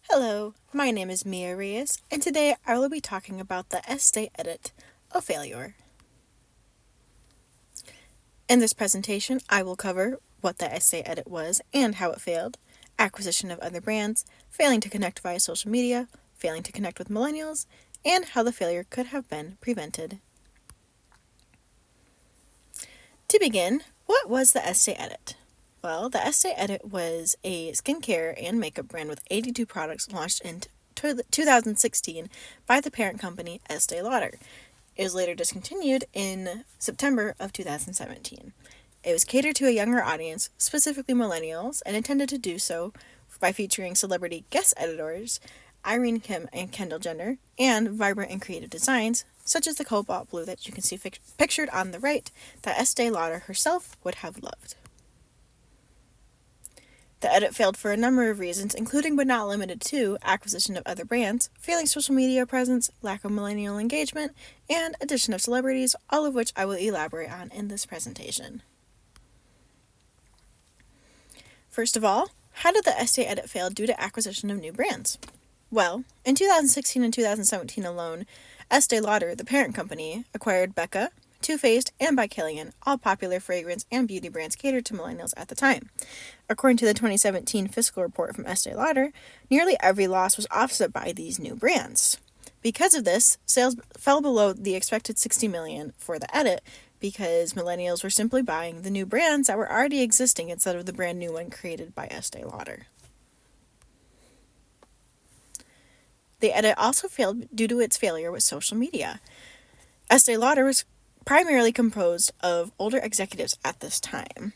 Hello, my name is Mia Reyes, and today I will be talking about the Esteé edit of failure. In this presentation, I will cover what the Esteé edit was and how it failed, acquisition of other brands, failing to connect via social media, failing to connect with millennials, and how the failure could have been prevented. To begin, what was the Esteé edit? Well, the Esteé edit was a skincare and makeup brand with 82 products launched in 2016 by the parent company Estee Lauder. It was later discontinued in September of 2017. It was catered to a younger audience, specifically millennials, and intended to do so by featuring celebrity guest editors Irene Kim and Kendall Jenner, and vibrant and creative designs, such as the cobalt blue that you can see pictured on the right, that Estee Lauder herself would have loved. The edit failed for a number of reasons, including but not limited to acquisition of other brands, failing social media presence, lack of millennial engagement, and addition of celebrities, all of which I will elaborate on in this presentation. First of all, how did the Esteé edit fail due to acquisition of new brands? Well, in 2016 and 2017 alone, Estee Lauder, the parent company, acquired Becca, Too Faced, and By Kilian, all popular fragrance and beauty brands catered to millennials at the time. According to the 2017 fiscal report from Estee Lauder, nearly every loss was offset by these new brands. Because of this, sales fell below the expected $60 million for the edit because millennials were simply buying the new brands that were already existing instead of the brand new one created by Estee Lauder. The edit also failed due to its failure with social media. Estee Lauder was primarily composed of older executives at this time.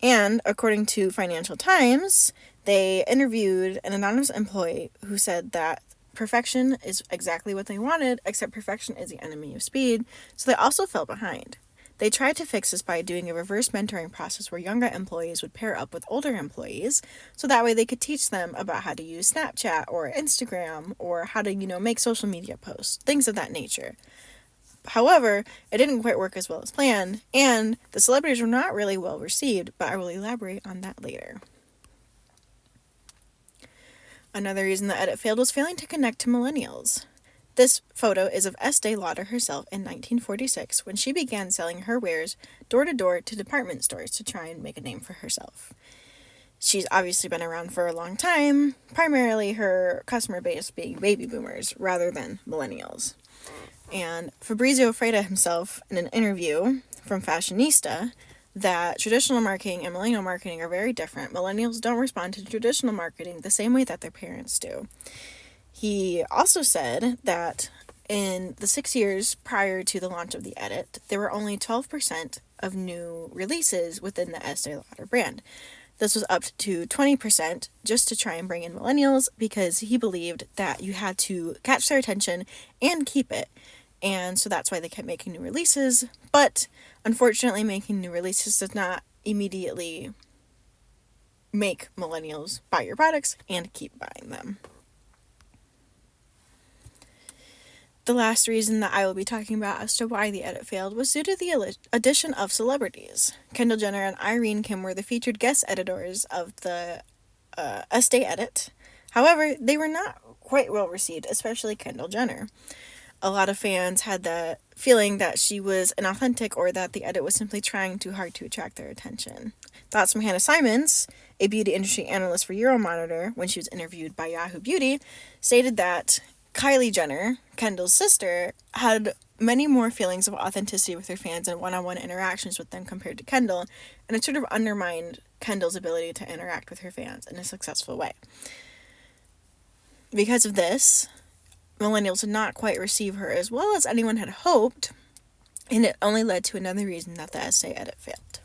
And according to Financial Times, they interviewed an anonymous employee who said that perfection is exactly what they wanted, except perfection is the enemy of speed, so they also fell behind. They tried to fix this by doing a reverse mentoring process where younger employees would pair up with older employees, so that way they could teach them about how to use Snapchat or Instagram or how to, make social media posts, things of that nature. However, it didn't quite work as well as planned, and the celebrities were not really well received, but I will elaborate on that later. Another reason the edit failed was failing to connect to millennials. This photo is of Estee Lauder herself in 1946 when she began selling her wares door-to-door to department stores to try and make a name for herself. She's obviously been around for a long time, primarily her customer base being baby boomers rather than millennials. And Fabrizio Freda himself, in an interview from Fashionista, that traditional marketing and millennial marketing are very different. Millennials don't respond to traditional marketing the same way that their parents do. He also said that in the 6 years prior to the launch of the edit, there were only 12% of new releases within the Estee Lauder brand. This was up to 20% just to try and bring in millennials because he believed that you had to catch their attention and keep it. And so that's why they kept making new releases. But unfortunately, making new releases does not immediately make millennials buy your products and keep buying them. The last reason that I will be talking about as to why the edit failed was due to the addition of celebrities. Kendall Jenner and Irene Kim were the featured guest editors of the Esteé edit. However, they were not quite well received, especially Kendall Jenner. A lot of fans had the feeling that she was inauthentic or that the edit was simply trying too hard to attract their attention. Thoughts from Hannah Simons, a beauty industry analyst for Euromonitor, when she was interviewed by Yahoo Beauty, stated that Kylie Jenner, Kendall's sister, had many more feelings of authenticity with her fans and one-on-one interactions with them compared to Kendall, and it sort of undermined Kendall's ability to interact with her fans in a successful way. Because of this, millennials did not quite receive her as well as anyone had hoped, and it only led to another reason that the Esteé edit failed.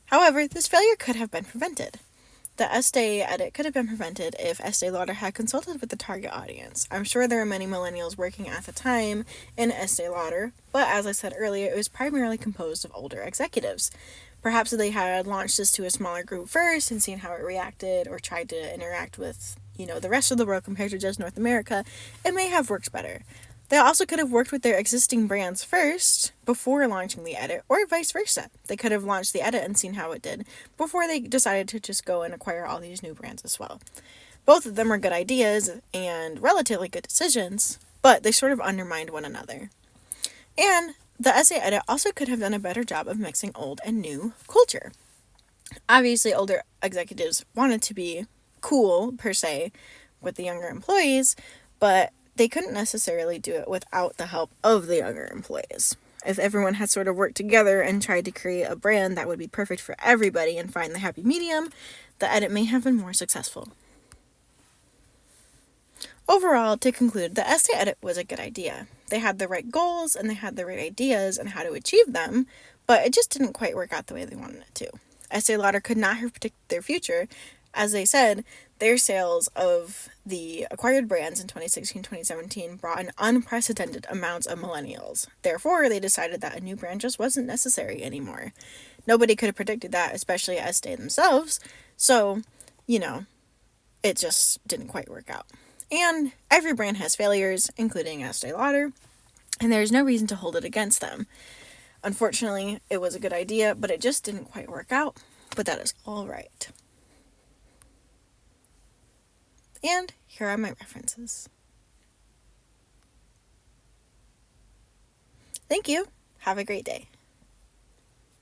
However, this failure could have been prevented. The Esteé edit could have been prevented if Estee Lauder had consulted with the target audience. I'm sure there were many millennials working at the time in Estee Lauder, but as I said earlier, it was primarily composed of older executives. Perhaps if they had launched this to a smaller group first and seen how it reacted or tried to interact with, the rest of the world compared to just North America, it may have worked better. They also could have worked with their existing brands first before launching the edit, or vice versa. They could have launched the edit and seen how it did before they decided to just go and acquire all these new brands as well. Both of them were good ideas and relatively good decisions, but they sort of undermined one another. And the Esteé edit also could have done a better job of mixing old and new culture. Obviously, older executives wanted to be cool, per se, with the younger employees, but they couldn't necessarily do it without the help of the younger employees. If everyone had sort of worked together and tried to create a brand that would be perfect for everybody and find the happy medium, the edit may have been more successful. Overall, to conclude, the Esteé edit was a good idea. They had the right goals and they had the right ideas and how to achieve them, but it just didn't quite work out the way they wanted it to. Estée Lauder could not have predicted their future. As they said, their sales of the acquired brands in 2016-2017 brought in unprecedented amounts of millennials. Therefore, they decided that a new brand just wasn't necessary anymore. Nobody could have predicted that, especially Estée themselves. So, it just didn't quite work out. And every brand has failures, including Estée Lauder, and there's no reason to hold it against them. Unfortunately, it was a good idea, but it just didn't quite work out. But that is all right. And here are my references. Thank you. Have a great day.